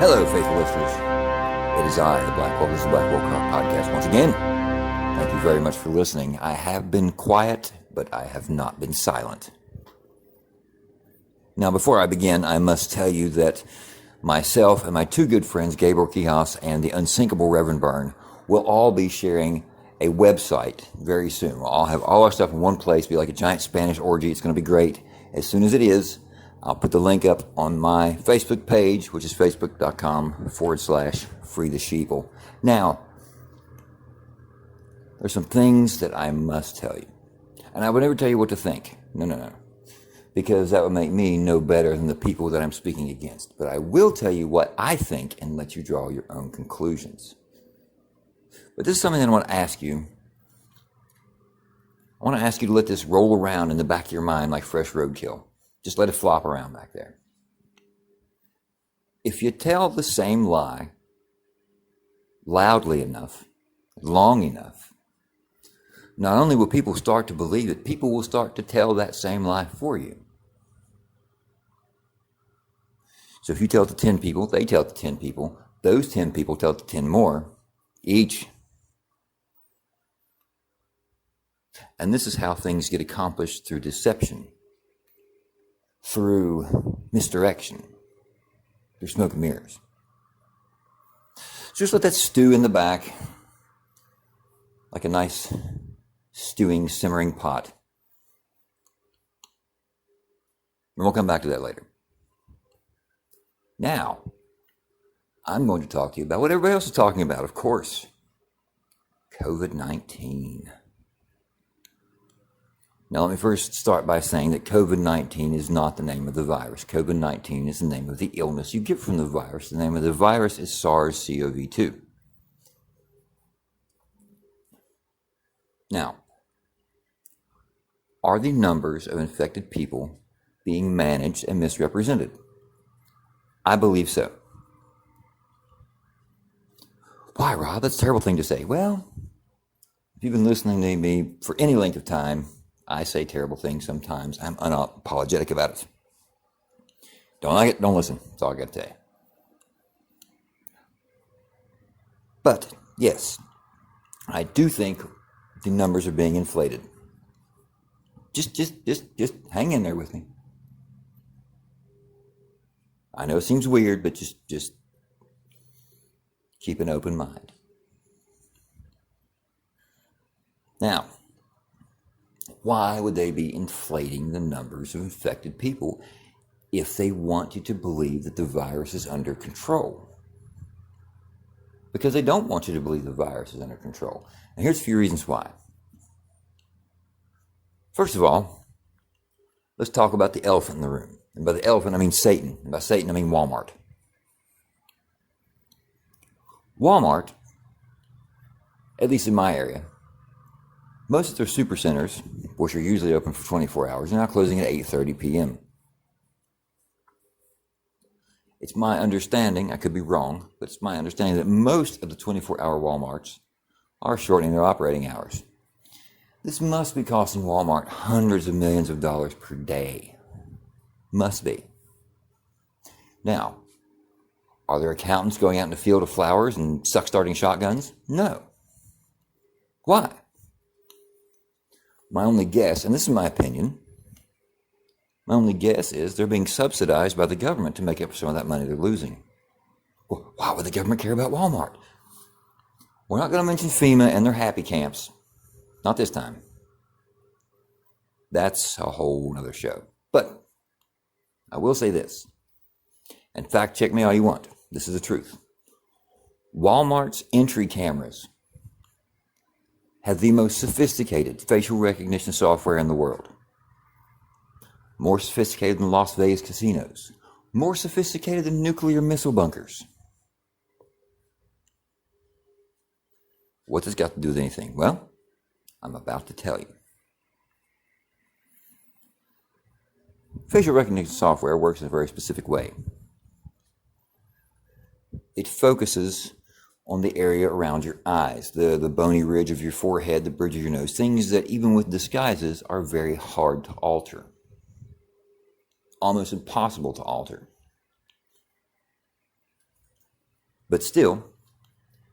Hello, faithful listeners. It is I, the Black Wolf. This is the Black Wolf Podcast once again. Thank you very much for listening. I have been quiet, but I have not been silent. Now, before I begin, I must tell you that myself and my two good friends, Gabriel Quijas and the unsinkable Reverend Byrne, will all be sharing a website very soon. We'll all have all our stuff in one place, be like a giant Spanish orgy. It's going to be great. As soon as it is, I'll put the link up on my Facebook page, which is facebook.com/Free the Sheeple. Now, there's some things that I must tell you. And I would never tell you what to think. No. Because that would make me no better than the people that I'm speaking against. But I will tell you what I think and let you draw your own conclusions. But this is something that I want to ask you. I want to ask you to let this roll around in the back of your mind like fresh roadkill. Just let it flop around back there. If you tell the same lie loudly enough, long enough, not only will people start to believe it, people will start to tell that same lie for you. So if you tell it to 10 people, they tell it to 10 people, those 10 people tell it to 10 more, each. And this is how things get accomplished through deception, through misdirection, through smoke and mirrors. So just let that stew in the back like a nice stewing, simmering pot. And we'll come back to that later. Now, I'm going to talk to you about what everybody else is talking about, of course. COVID-19. Now, let me first start by saying that COVID-19 is not the name of the virus. COVID-19 is the name of the illness you get from the virus. The name of the virus is SARS-CoV-2. Now, are the numbers of infected people being managed and misrepresented? I believe so. Why, Rob? That's a terrible thing to say. Well, if you've been listening to me for any length of time, I say terrible things sometimes. I'm unapologetic about it. Don't like it? Don't listen. That's all I got to tell you. But, yes, I do think the numbers are being inflated. Just hang in there with me. I know it seems weird, but just keep an open mind. Now, why would they be inflating the numbers of infected people if they want you to believe that the virus is under control? Because they don't want you to believe the virus is under control. And here's a few reasons why. First of all, let's talk about the elephant in the room. And by the elephant, I mean Satan. And by Satan, I mean Walmart. Walmart, at least in my area, most of their supercenters, which are usually open for 24 hours, are now closing at 8:30 p.m. It's my understanding, I could be wrong, but it's my understanding that most of the 24-hour Walmarts are shortening their operating hours. This must be costing Walmart hundreds of millions of dollars per day. Must be. Now, are there accountants going out in the field of flowers and suck-starting shotguns? No. Why? My only guess, and this is my opinion, my only guess is they're being subsidized by the government to make up for some of that money they're losing. Well, why would the government care about Walmart? We're not going to mention FEMA and their happy camps. Not this time. That's a whole other show. But I will say this, and fact check me all you want. This is the truth. Walmart's entry cameras have the most sophisticated facial recognition software in the world. More sophisticated than Las Vegas casinos. More sophisticated than nuclear missile bunkers. What's this got to do with anything? Well, I'm about to tell you. Facial recognition software works in a very specific way. It focuses on the area around your eyes, the bony ridge of your forehead, the bridge of your nose, things that even with disguises are very hard to alter. Almost impossible to alter. But still,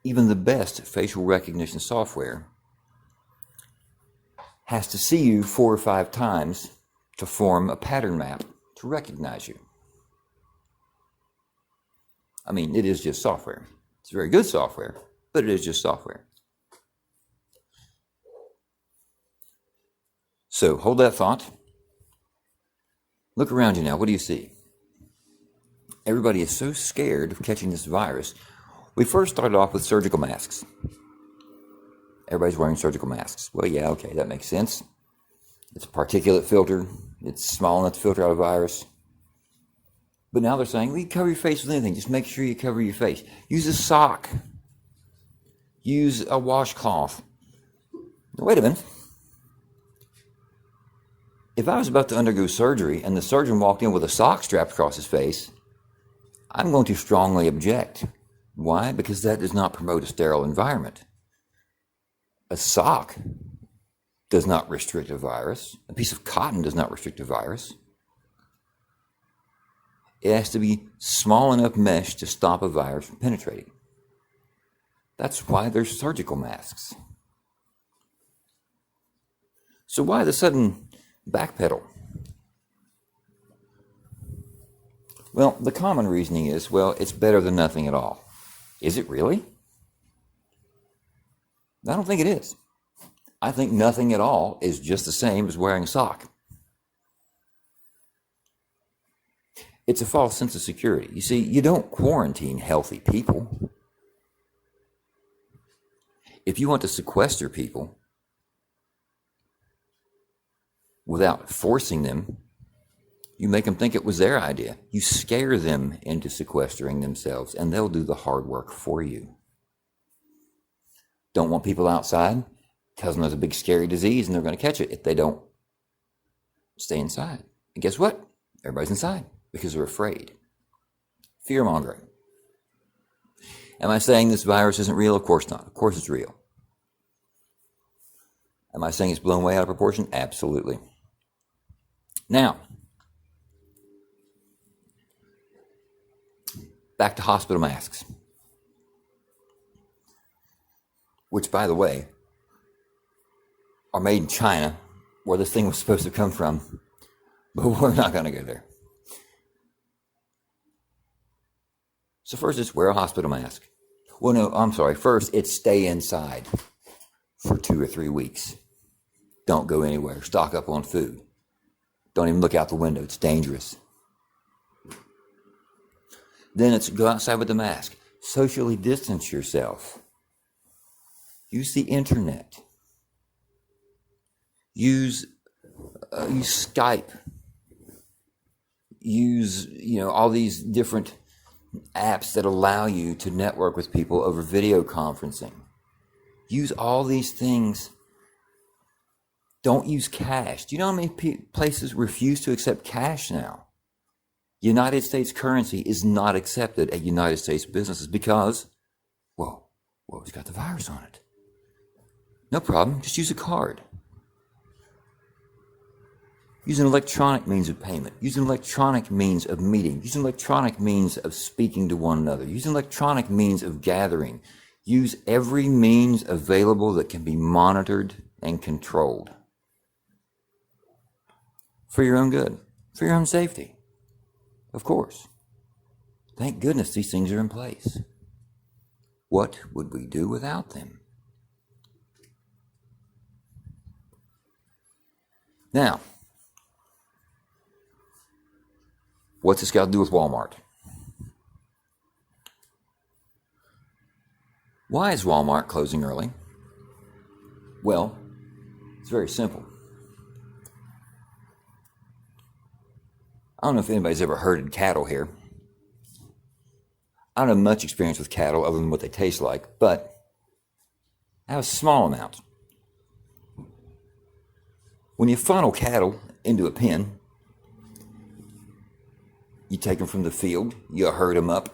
even the best facial recognition software has to see you 4 or 5 times to form a pattern map to recognize you. I mean, it is just software. It's very good software, but it is just software. So hold that thought. Look around you now. What do you see? Everybody is so scared of catching this virus. We first started off with surgical masks. Everybody's wearing surgical masks. Well, yeah, okay, that makes sense. It's a particulate filter. It's small enough to filter out a virus. But now they're saying, well, you cover your face with anything. Just make sure you cover your face. Use a sock. Use a washcloth. Wait a minute. If I was about to undergo surgery and the surgeon walked in with a sock strapped across his face, I'm going to strongly object. Why? Because that does not promote a sterile environment. A sock does not restrict a virus. A piece of cotton does not restrict a virus. It has to be small enough mesh to stop a virus from penetrating. That's why there's surgical masks. So why the sudden backpedal? Well, the common reasoning is, well, it's better than nothing at all. Is it really? I don't think it is. I think nothing at all is just the same as wearing a sock. It's a false sense of security. You see, you don't quarantine healthy people. If you want to sequester people without forcing them, you make them think it was their idea. You scare them into sequestering themselves, and they'll do the hard work for you. Don't want people outside? Tell them there's a big scary disease and they're going to catch it if they don't stay inside. And guess what? Everybody's inside because they're afraid. Fear-mongering. Am I saying this virus isn't real? Of course not. Of course it's real. Am I saying it's blown way out of proportion? Absolutely. Now, back to hospital masks. Which, by the way, are made in China, where this thing was supposed to come from. But we're not going to go there. So first, it's wear a hospital mask. Well, no, I'm sorry. First, it's stay inside for 2 or 3 weeks. Don't go anywhere. Stock up on food. Don't even look out the window. It's dangerous. Then it's go outside with the mask. Socially distance yourself. Use the internet. Use Skype. Use, all these different apps that allow you to network with people over video conferencing. Use all these things. Don't use cash. Do you know how many places refuse to accept cash now? United States currency is not accepted at United States businesses because, it's got the virus on it. No problem. Just use a card. Use an electronic means of payment. Use an electronic means of meeting. Use an electronic means of speaking to one another. Use an electronic means of gathering. Use every means available that can be monitored and controlled. For your own good. For your own safety. Of course. Thank goodness these things are in place. What would we do without them? Now, what's this got to do with Walmart? Why is Walmart closing early? Well, it's very simple. I don't know if anybody's ever herded cattle here. I don't have much experience with cattle other than what they taste like, but I have a small amount. When you funnel cattle into a pen, you take them from the field, you herd them up,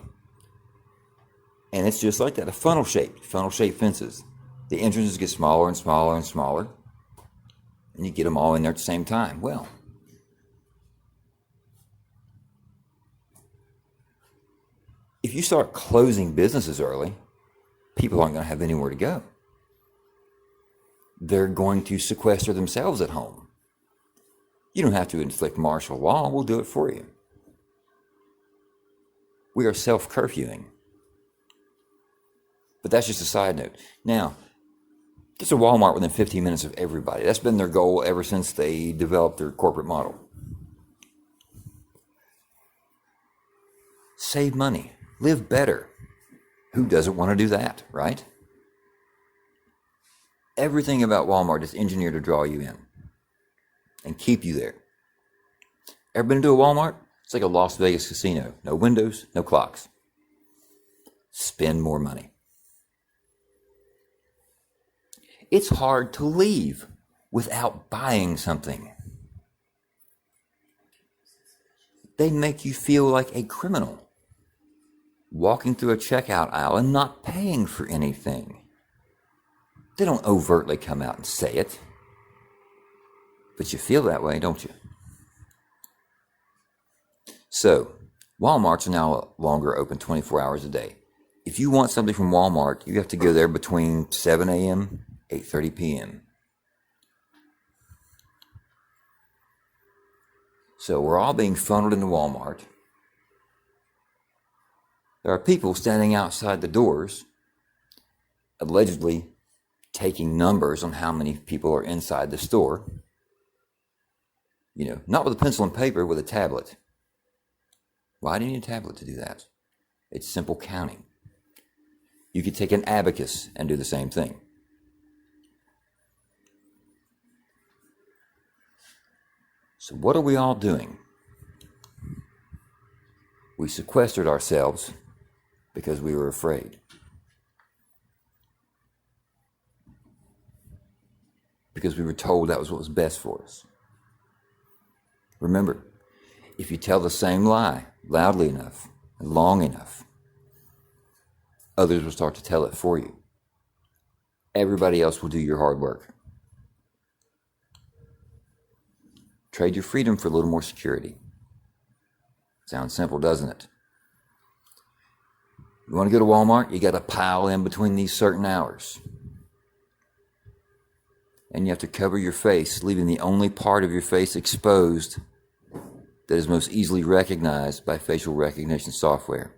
and it's just like that, a funnel-shaped fences. The entrances get smaller and smaller and smaller, and you get them all in there at the same time. Well, if you start closing businesses early, people aren't going to have anywhere to go. They're going to sequester themselves at home. You don't have to inflict martial law. We'll do it for you. We are self-curfewing. But that's just a side note. Now, there's a Walmart within 15 minutes of everybody. That's been their goal ever since they developed their corporate model. Save money. Live better. Who doesn't want to do that, right? Everything about Walmart is engineered to draw you in and keep you there. Ever been to a Walmart? It's like a Las Vegas casino. No windows, no clocks. Spend more money. It's hard to leave without buying something. They make you feel like a criminal, walking through a checkout aisle and not paying for anything. They don't overtly come out and say it, but you feel that way, don't you? So, Walmarts are now longer open 24 hours a day. If you want something from Walmart, you have to go there between 7 a.m. 8:30 p.m. So we're all being funneled into Walmart. There are people standing outside the doors, allegedly taking numbers on how many people are inside the store. Not with a pencil and paper, with a tablet. Why do you need a tablet to do that? It's simple counting. You could take an abacus and do the same thing. So what are we all doing? We sequestered ourselves because we were afraid. Because we were told that was what was best for us. Remember, if you tell the same lie loudly enough and long enough, others will start to tell it for you. Everybody else will do your hard work. Trade your freedom for a little more security. Sounds simple, doesn't it? You want to go to Walmart? You got to pile in between these certain hours. And you have to cover your face, leaving the only part of your face exposed that is most easily recognized by facial recognition software.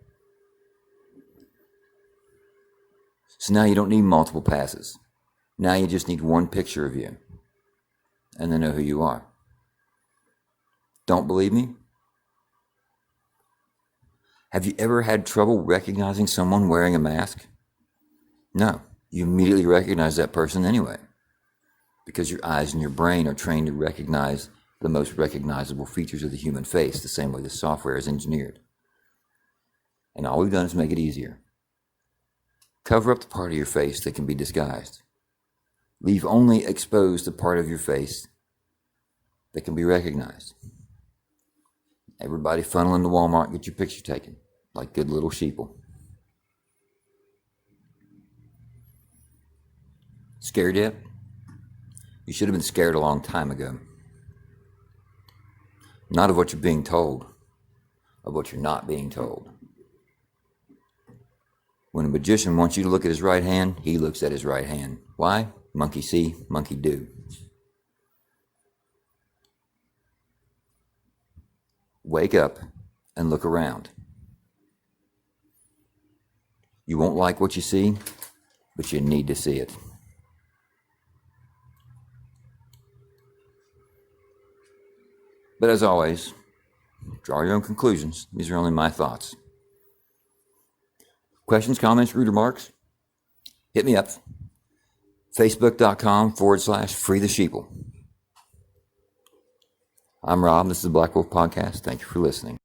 So now you don't need multiple passes. Now you just need one picture of you, and they know who you are. Don't believe me? Have you ever had trouble recognizing someone wearing a mask? No, you immediately recognize that person anyway, because your eyes and your brain are trained to recognize the most recognizable features of the human face, the same way the software is engineered. And all we've done is make it easier. Cover up the part of your face that can be disguised. Leave only exposed the part of your face that can be recognized. Everybody funnel into Walmart, get your picture taken, like good little sheeple. Scared yet? You should have been scared a long time ago. Not of what you're being told, of what you're not being told. When a magician wants you to look at his right hand, he looks at his right hand. Why? Monkey see, monkey do. Wake up and look around. You won't like what you see, but you need to see it. But as always, draw your own conclusions. These are only my thoughts. Questions, comments, rude remarks? Hit me up. Facebook.com/freethesheeple. I'm Rob. This is the Black Wolf Podcast. Thank you for listening.